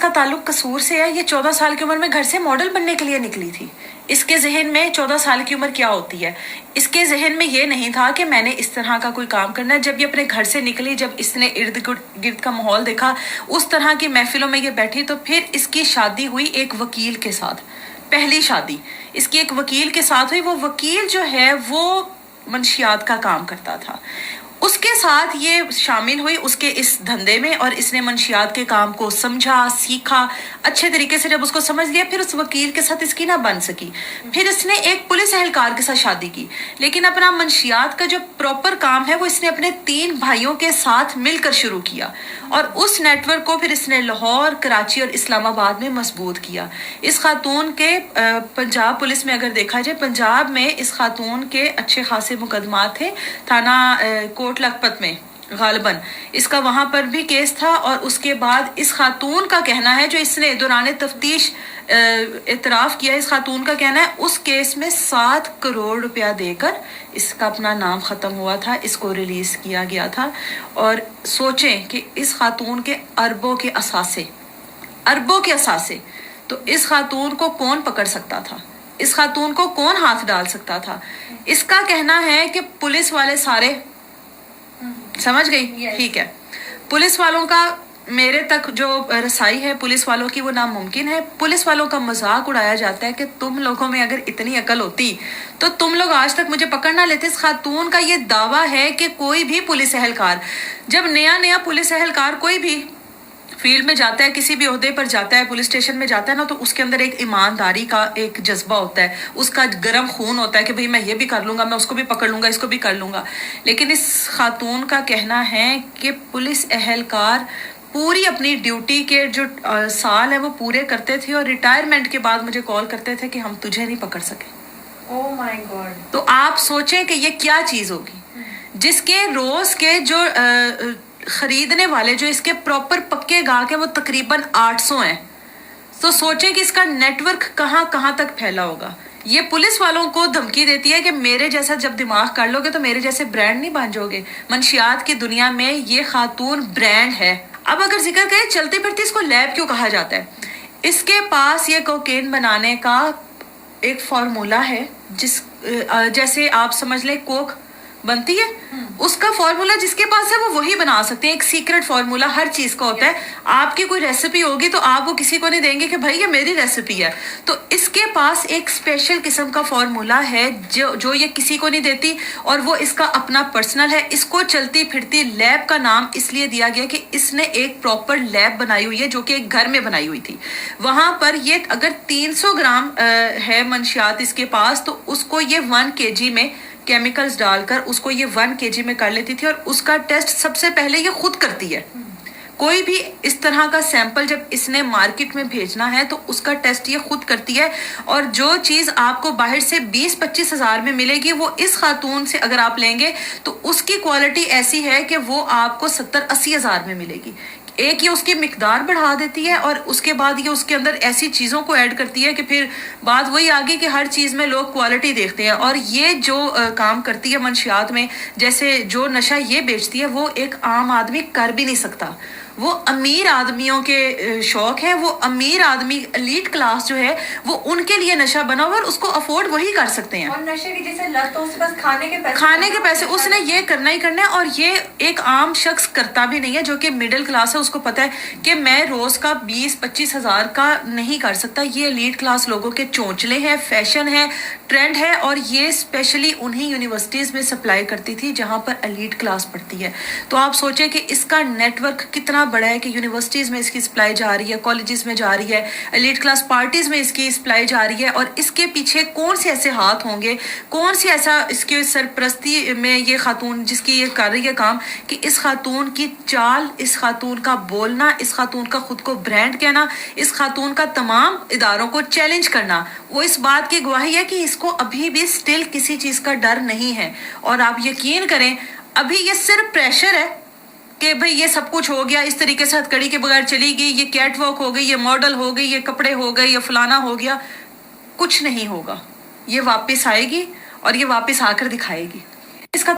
इसका ताल्लुक कसूर से है। ये 14 साल की उम्र में घर से मॉडल बनने के लिए निकली थी। इसके जहन में 14 साल की उम्र क्या होती है, इसके जहन में ये नहीं था कि मैंने इस तरह का कोई काम करना है। जब ये अपने घर से निकली, जब इसने इर्द गिर्द का माहौल देखा, उस तरह की महफिलों में ये बैठी, तो फिर इसकी शादी हुई एक वकील के साथ। पहली शादी इसकी एक वकील के साथ हुई। वो वकील जो है वो मंशियात का काम करता था, उसके साथ ये शामिल हुई उसके इस धंधे में, और इसने मंशियात के काम को समझा, सीखा अच्छे तरीके से। जब उसको समझ लिया, फिर उस वकील के साथ इसकी ना बन सकी। फिर इसने एक पुलिस एहलकार के साथ शादी की, लेकिन अपना मंशियात का जो प्रॉपर काम है वो इसने अपने 3 भाइयों के साथ मिलकर शुरू किया, और उस नेटवर्क को फिर इसने लाहौर, कराची और इस्लामाबाद में मजबूत किया। इस खातून के पंजाब पुलिस में अगर देखा जाए, पंजाब में इस खातून के अच्छे खासे मुकदमात थे। थाना कोट लखपत में गालिबन इसका वहां पर भी केस था, और उसके बाद इस खातून का कहना है, जो इसने दौरान तफ्तीश इतराफ किया, इस खातून का कहना है उस केस में 7 करोड़ रुपया देकर इसका अपना नाम ख़त्म हुआ था, इसको रिलीज़ किया गया था। और सोचें कि इस खातून के अरबों के असासे, तो इस खातून को कौन पकड़ सकता था, इस खातून को कौन हाथ डाल सकता था। इसका कहना है कि पुलिस वाले सारे, समझ गई, ठीक है, पुलिस वालों का मेरे तक जो रसाई है पुलिस वालों की वो नामुमकिन है। पुलिस वालों का मजाक उड़ाया जाता है कि तुम लोगों में अगर इतनी अकल होती तो तुम लोग आज तक मुझे पकड़ ना लेते। इस खातून का ये दावा है कि कोई भी पुलिस एहलकार, जब नया पुलिस एहलकार कोई भी फील्ड में जाता है, किसी भी ओहदे पर जाता है, पुलिस स्टेशन में जाता है ना, तो उसके अंदर एक ईमानदारी का एक जज्बा होता है, उसका गर्म खून होता है कि भाई मैं ये भी कर लूंगा, मैं उसको भी पकड़ लूंगा, इसको भी कर लूंगा। लेकिन इस खातून का कहना है कि पुलिस एहलकार पूरी अपनी ड्यूटी के जो साल है वो पूरे करते थे, और रिटायरमेंट के बाद मुझे कॉल करते थे कि हम तुझे नहीं पकड़ सके। Oh my God. तो आप सोचें कि ये क्या चीज होगी, जिसके रोज के जो खरीदने वाले जो इसके प्रॉपर पक्के गाहक हैं वो तकरीबन 800 हैं। तो सोचें कि इसका नेटवर्क कहाँ कहाँ तक फैला होगा। ये पुलिस वालों को धमकी देती है कि मेरे जैसा जब दिमाग कर लोगे तो मेरे जैसे ब्रांड नहीं बन जाओगे। मंशियात की दुनिया में ये खातून ब्रांड है। अब अगर जिक्र करें चलते फिरते, इसको लैब क्यों कहा जाता है, इसके पास ये कोकेन बनाने का एक फॉर्मूला है, जैसे आप समझ लें कोक बनती है, उसका फॉर्मूला जिसके पास है वो वही बना सकते हैं। एक सीक्रेट फॉर्मूला हर चीज का होता है। आपकी कोई रेसिपी होगी तो आप वो किसी को नहीं देंगे कि भाई ये मेरी रेसिपी है, तो इसके पास एक स्पेशल किस्म का फॉर्मूला है जो ये किसी को नहीं देती, और वो इसका अपना पर्सनल है। इसको चलती फिरती लैब का नाम इसलिए दिया गया कि इसने एक प्रॉपर लैब बनाई हुई है, जो कि एक घर में बनाई हुई थी। वहां पर ये अगर 300 ग्राम है मंशियात इसके पास, तो उसको ये 1 kg में केमिकल्स डालकर उसको ये 1 kg में कर लेती थी, और उसका टेस्ट सबसे पहले ये खुद करती है। कोई भी इस तरह का सैंपल जब इसने मार्केट में भेजना है तो उसका टेस्ट ये खुद करती है, और जो चीज आपको बाहर से 20-25 हजार में मिलेगी वो इस खातून से अगर आप लेंगे तो उसकी क्वालिटी ऐसी है कि वो आपको 70-80 हजार में मिलेगी। एक ये उसकी मिकदार बढ़ा देती है, और उसके बाद ये उसके अंदर ऐसी चीज़ों को ऐड करती है कि फिर बात वही आ गई कि हर चीज़ में लोग क्वालिटी देखते हैं। और ये जो काम करती है मंशियात में, जैसे जो नशा ये बेचती है वो एक आम आदमी कर भी नहीं सकता। वो अमीर आदमियों के शौक है, वो अमीर आदमी एलीट क्लास जो है वो उनके लिए नशा बना हुआ, और उसको अफोर्ड वही कर सकते हैं। और नशे की जैसे लत तो उसके पास खाने के पैसे उसने ये करना ही करना है, और ये एक आम शख्स करता भी नहीं है जो कि मिडिल क्लास है। उसको पता है कि मैं रोज का 20-25 हजार का नहीं कर सकता। ये एलीट क्लास लोगों के चोंचले हैं, फैशन है, ट्रेंड है, और ये स्पेशली उन्हीं यूनिवर्सिटीज में सप्लाई करती थी जहां पर एलीट क्लास पढ़ती है। तो आप सोचें कि इसका नेटवर्क कितना बड़ा है कि यूनिवर्सिटीज में इसकी सप्लाई जा रही है, कॉलेजेस में जा रही है, एलीट क्लास पार्टीज में इसकी सप्लाई जा रही है, और इसके पीछे कौन से ऐसे हाथ होंगे, कौन से ऐसा इसके सरपरस्ती में ये खातून जिसकी ये कर रही है काम, कि इस खातून की चाल, इस खातून का बोलना, इस खातून का खुद को ब्रांड कहना, इस खातून का तमाम इदारों को चैलेंज करना, वो इस बात की गवाही है कि इसको अभी भी स्टिल किसी चीज का डर नहीं है। और आप यकीन करें अभी ये सिर्फ प्रेशर है कि भाई ये सब कुछ हो गया, इस तरीके से हथकड़ी के बगैर चली गई, ये कैट वॉक हो गई, ये मॉडल हो गई, ये कपड़े हो गए, ये फलाना हो गया। कुछ नहीं होगा, ये वापस आएगी और ये वापस आकर दिखाएगी। इसका